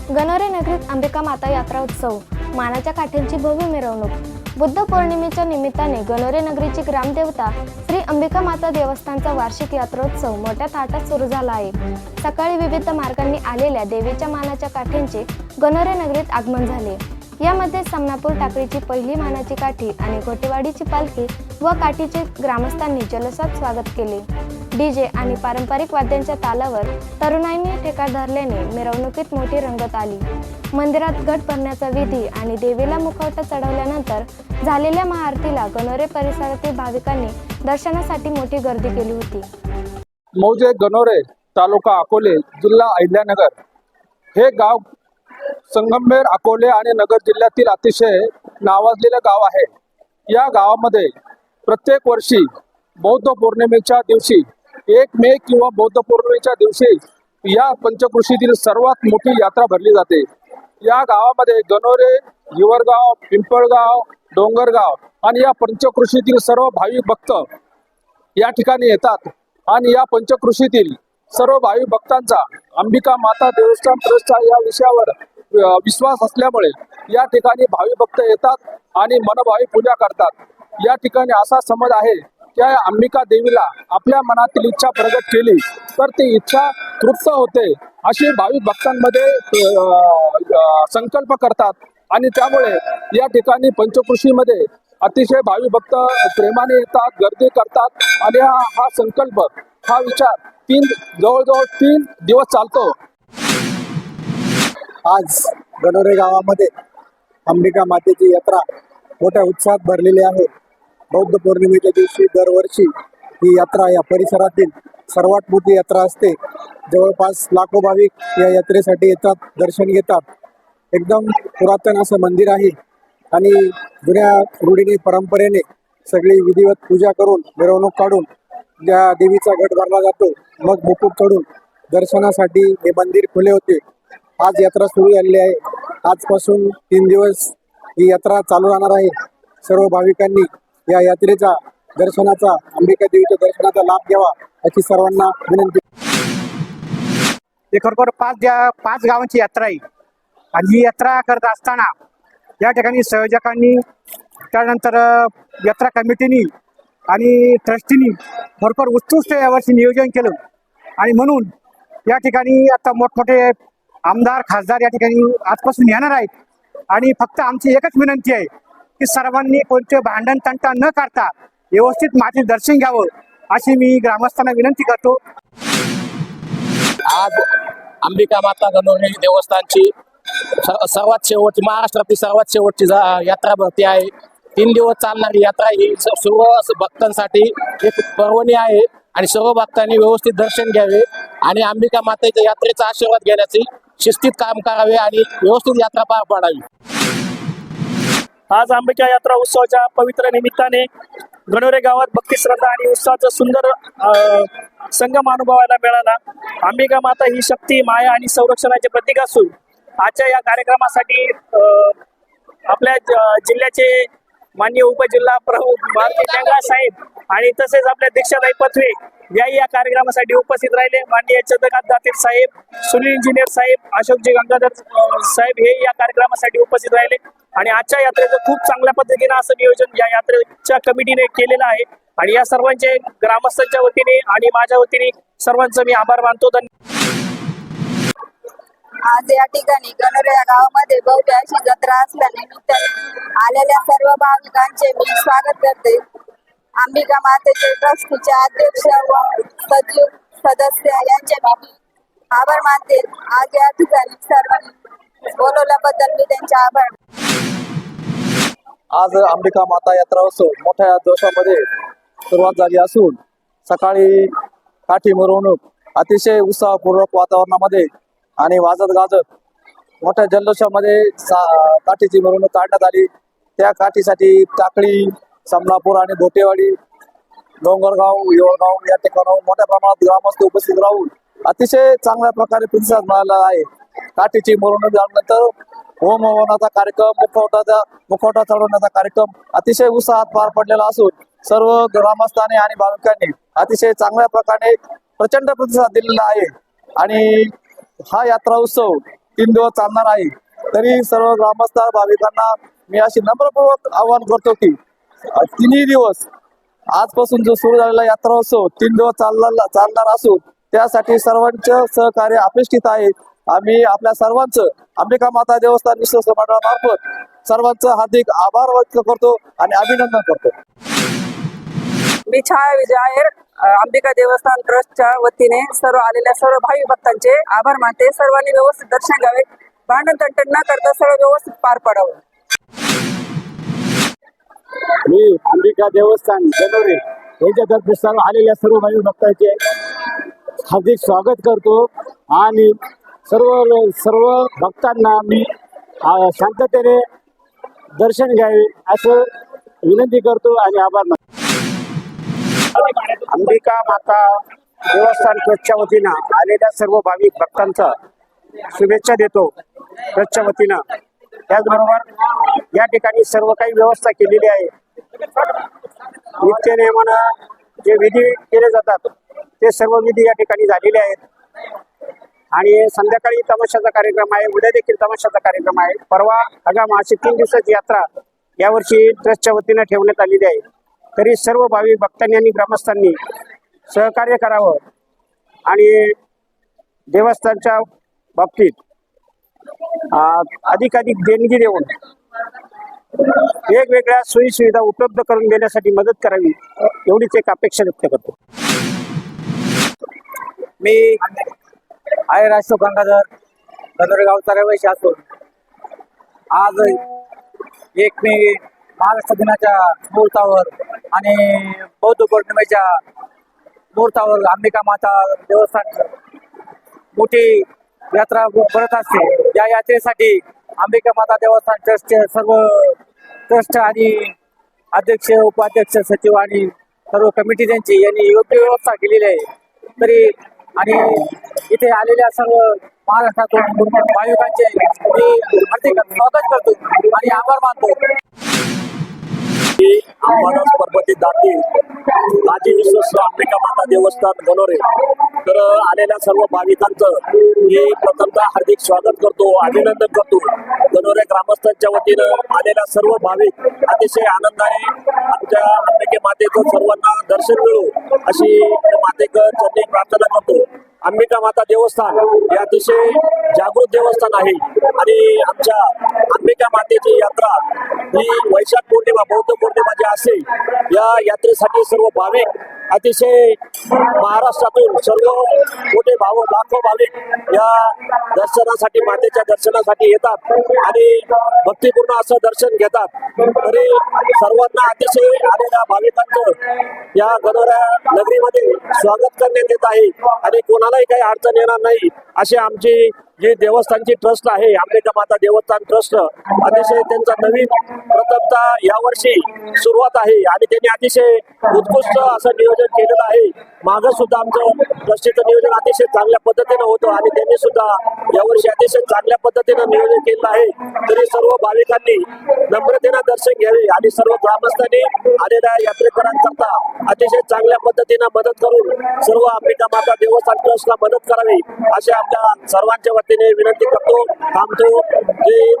गणोरे नगरीत अंबिका माता यात्रा उत्सव, मानाच्या काठ्यांची भव्य मिरवणूक। बुद्ध पौर्णिमेच्या निमित्ताने गणोरे नगरीची ग्रामदेवता श्री अंबिका माता देवस्थानचा वार्षिक यात्रोत्सव मोठ्या थाटात सुरू झाला आहे। सकाळी विविध मार्गांनी आलेल्या देवीच्या मानाच्या काठ्यांचे गणोरे नगरीत आगमन झाले। यामध्ये समनापूर टाकळीची पहिली मानाची काठी आणि घोटेवाडीची पालखी व काठीचे ग्रामस्थांनी जल्लोषात स्वागत केले। डीजे आणि पारंपरिक वाद्यांच्या तालावर तरुणाईंनी ठेका धरल्याने मिरवणुकीत मोठी रंगत आली। मंदिरात घट भरण्याचा विधी आणि देवीला मुखवटा चढवल्यानंतर झालेल्या महाआरतीला गणोरे परिसरातील भाविकांनी दर्शनासाठी मोठी गर्दी केली होती। मौजे गणोरे तालुका अकोले जिल्हा अहिल्यानगर हे गाव संगमनेर अकोले आणि नगर जिल्ह्यातील अतिशय नावाजलेलं गाव आहे। या गावामध्ये प्रत्येक वर्षी बौद्ध पौर्णिमेच्या दिवशी 1 मे किंवा बौद्ध पौर्णिमेच्या दिवशी या पंचक्रोशीतील सर्वात मोठी यात्रा भरली जाते। या गावामध्ये गणोरे, हिवरगाव, पिंपळगाव, डोंगरगाव आणि या पंचक्रोशीतील सर्व भाविक भक्त या ठिकाणी येतात आणि या पंचक्रोशीतील सर्व भाविक भक्तांचा अंबिका माता देवस्थान ट्रस्टच्या या विषयावर विश्वास असल्यामुळे या ठिकाणी भाविक भक्त येतात आणि मनभावी पूजा करतात। या ठिकाणी असा समज आहे की अंबिका देवीला आपल्या मनातील इच्छा प्रगट केली तर ती इच्छा तृप्त होते अशी भाविक भक्तांमध्ये संकल्प करतात आणि त्यामुळे या ठिकाणी पंचक्रोशीमध्ये अतिशय भाविक भक्त प्रेमाने येतात, गर्दी करतात आणि हा संकल्प, हा विचार जवळजवळ 3 दिवस चालतो। आज गणोरे गावामध्ये अंबिका मातेची यात्रा मोठ्या उत्साहात भरलेली आहे। बौद्ध पौर्णिमेच्या दिवशी दरवर्षी ही यात्रा या परिसरातील सर्वात मोठी यात्रा असते। जवळपास लाखो भाविक या यात्रेसाठी येतात, दर्शन घेतात। एकदम पुरातन असं मंदिर आहे आणि जुन्या रूढीने परंपरेने सगळी विधिवत पूजा करून मिरवणूक काढून ज्या देवीचा घट भरला जातो, मग मुकुट चढून दर्शनासाठी हे मंदिर खुले होते। आज यात्रा सुरू झालेली आहे। आजपासून 3 दिवस ही यात्रा चालू राहणार आहे। सर्व भाविकांनी या यात्रेचा दर्शनाचा, अंबिका देवीच्या दर्शनाचा लाभ घ्यावा अशी सर्वांना विनंती। हे खरोखर 5 गावांची यात्रा आहे आणि ही यात्रा करत असताना या ठिकाणी संयोजकांनी, त्यानंतर यात्रा कमिटीनी आणि ट्रस्टीनी खरोखर उत्कृष्ट यावर्षी नियोजन केलं आणि म्हणून या ठिकाणी आता मोठमोठे आमदार, खासदार या ठिकाणी आजपासून येणार आहेत आणि फक्त आमची एकच विनंती आहे की सर्वांनी कोणते भांडण तंटा न करता व्यवस्थित मातेचे दर्शन घ्यावं अशी मी ग्रामस्थांना विनंती करतो। आज अंबिका माता गणोरे देवस्थानची सर्वात शेवटची, महाराष्ट्रातील सर्वात शेवटची यात्रा भरती आहे। 3 दिवस चालणारी यात्रा ही सर्व भक्तांसाठी एक पर्वणी आहे आणि सर्व भक्तांनी व्यवस्थित दर्शन घ्यावे आणि अंबिका मातेच्या यात्रेचा आशीर्वाद घेण्याची शिस्तीत काम करावे आणि व्यवस्थित यात्रा पार पाडावी। आज अंबिका यात्रा उत्सवाच्या पवित्र निमित्ताने गणोरे गावात भक्ती, श्रद्धा आणि उत्साहाचा सुंदर संगम अनुभवायला मिळाला। अंबिका माता ही शक्ती, माया आणि संरक्षणाचे प्रतीक असून आजच्या या कार्यक्रमासाठी आपल्या जिल्ह्याचे माननीय उपजिल्हा प्रमुख भारती जंगा साहेब आणि तसेच आपल्या दीक्षाताई पथवे या कार्यक्रमासाठी उपस्थित राहिले। माननीय चंद्रकांत दातीर साहेब, सुनील इंजिनियर साहेब, अशोकजी गंगाधर साहेब हे या कार्यक्रमासाठी उपस्थित राहिले आणि आजच्या यात्रेचं खूप चांगल्या पद्धतीने असं नियोजन या यात्रेच्या कमिटीने केलेलं आहे आणि या सर्वांचे ग्रामस्थांच्या वतीने आणि माझ्या वतीने सर्वांचं मी आभार मानतो। आज या ठिकाणी गणोरे या गावामध्ये भव्य अशी जत्रा असल्यानिमित्ताने आलेल्या सर्व भाविकांचे मी स्वागत करते। अंबिका मातेचे ट्रस्टचे अध्यक्ष व सचिव सदस्य यांचे मी आभार मानते। आज या ठिकाणी सर्वांनी बोलवल्याबद्दल मी त्यांचे आभार। आज अंबिका माता यात्रा उत्सव मोठ्या जोशामध्ये सुरुवात झाली असून सकाळी काठी मिरवणूक अतिशय उत्साहपूर्वक वातावरणामध्ये आणि वाजत गाजत मोठ्या जल्लोषामध्ये काठीची मिरवणूक काढण्यात आली। त्या काठीसाठी टाकळी, समनापूर आणि घोटेवाडी, डोंगरगाव, हिवरगाव या ठिकाणाहून मोठ्या प्रमाणात ग्रामस्थ उपस्थित राहून अतिशय चांगल्या प्रकारे प्रतिसाद मिळाला आहे। काठीची मिरवणूक झाल्यानंतर होम हवनाचा कार्यक्रम, मुखवटा चढवण्याचा कार्यक्रम अतिशय उत्साहात पार पडलेला असून सर्व ग्रामस्थांनी आणि भाविकांनी अतिशय चांगल्या प्रकारे प्रचंड प्रतिसाद दिलेला आहे आणि हा यात्रा उत्सव 3 दिवस चालणार आहे. तरी सर्व ग्रामस्थ भाविकांना मी अशी नम्रपूर्वक आवाहन करतो की तिन्ही दिवस आजपासून जो सुरू झालेला यात्रा उत्सव 3 दिवस चालणार असून त्यासाठी सर्वांचं सहकार्य अपेक्षित आहे. आम्ही आपल्या सर्वांचं अंबिका माता देवस्थान विश्वस्त मंडळामार्फत सर्वांचं हार्दिक आभार व्यक्त करतो आणि अभिनंदन करतो. मी छाया विजय आहेर, अंबिका देवस्थान ट्रस्टच्या वतीने सर्व आलेल्या सर्व भाविक भक्तांचे आभार मानते. सर्वांनी व्यवस्थित दर्शन घ्यावे, भांडण तंटण न करता सर्व व्यवस्थित पार पडावं. मी अंबिका देवस्थान गणोरे यांच्यातर्फे सर्व आलेल्या सर्व भाविक भक्तांचे हार्दिक स्वागत करतो आणि सर्व भक्तांना मी शांततेने दर्शन घ्यावे असं विनंती करतो आणि आभार मानतो. अंबिका माता देवस्थान ट्रस्टच्या वतीनं आलेल्या सर्व भाविक भक्तांचा शुभेच्छा देतो ट्रस्टच्या वतीनं. त्याचबरोबर या ठिकाणी सर्व काही व्यवस्था केलेली आहे. नित्य नियमानं जे विधी केले जातात ते सर्व विधी या ठिकाणी झालेले आहेत आणि संध्याकाळी तमाशाचा कार्यक्रम आहे. उद्या देखील तमाशाचा कार्यक्रम आहे. परवा आगाम अशी 3 दिवसाची यात्रा यावर्षी ट्रस्टच्या वतीनं ठेवण्यात आलेली आहे. तरी सर्व भाविक भक्तांनी आणि ग्रामस्थांनी सहकार्य करावं आणि देवस्थानच्या बाबतीत अधिकाधिक देणगी देऊन वेगवेगळ्या सोयी सुविधा उपलब्ध करून देण्यासाठी मदत करावी एवढीच एक अपेक्षा व्यक्त करतो. मी आहे राजशो गंगाधर, गणोरे गावचा रहिवासी असून आज 1 मे महाराष्ट्र दिनाच्या मुहूर्तावर आणि बौद्ध पौर्णिमेच्या मुहूर्तावर अंबिका माता देवस्थान मोठी यात्रा भरत असते. या यात्रेसाठी अंबिका माता देवस्थान ट्रस्टचे सर्व ट्रस्ट आणि अध्यक्ष, उपाध्यक्ष, सचिव आणि सर्व कमिटी त्यांची यांनी योग्य व्यवस्था केलेली आहे. तरी आणि इथे आलेल्या सर्व महाराष्ट्रातून भाविकांचे मी हार्दिक स्वागत करतो आणि आभार मानतो. अंबादास पर्वती दाती माजी विश्वस्त अंबिका माता देवस्थान गणोरे. तर आलेल्या सर्व भाविकांचं मी प्रथमतः हार्दिक स्वागत करतो, अभिनंदन करतो. गणोरे ग्रामस्थांच्या वतीनं आलेल्या सर्व भाविक अतिशय आनंदाने आमच्या अंबिके मातेचं सर्वांना दर्शन मिळो अशी मातेकर चरणी प्रार्थना करतो. अंबिका माता देवस्थान हे अतिशय जागृत देवस्थान आहे आणि आमच्या अंबिका मातेची यात्रा ही वैशाख पौर्णिमा, बौद्ध पौर्णिमा जी असेल या यात्रेसाठी सर्व भाविक अतिशय महाराष्ट्रातून सर्व मोठे लाखो भाविक या दर्शनासाठी, मातेच्या दर्शनासाठी येतात आणि भक्तिपूर्ण असं दर्शन घेतात. तरी सर्वांना अतिशय आलेल्या भाविकांचं या गणोऱ्या नगरीमध्ये स्वागत करण्यात येत आहे आणि कोणालाही काही अडचण येणार नाही अशी आमची जी देवस्थानची ट्रस्ट आहे अंबिका माता देवस्थान ट्रस्ट, अतिशय त्यांचा नवीन प्रथमतः यावर्षी सुरुवात आहे आणि त्यांनी अतिशय उत्कृष्ट असं नियोजन केलेलं आहे. मागं सुद्धा आमचं ट्रस्टीचं नियोजन अतिशय चांगल्या पद्धतीनं होतं आणि त्यांनी सुद्धा यावर्षी अतिशय चांगल्या पद्धतीनं नियोजन केलं आहे. तरी सर्व भाविकांनी नम्रतेनं दर्शन घ्यावे आणि सर्व ग्रामस्थांनी आलेल्या यात्रेकरांकरता अतिशय चांगल्या पद्धतीनं मदत करून सर्व अंबिका माता देवस्थान ट्रस्टला मदत करावी अशी आपल्या सर्वांच्या वतीने विनंती करतो. थांबतो. जय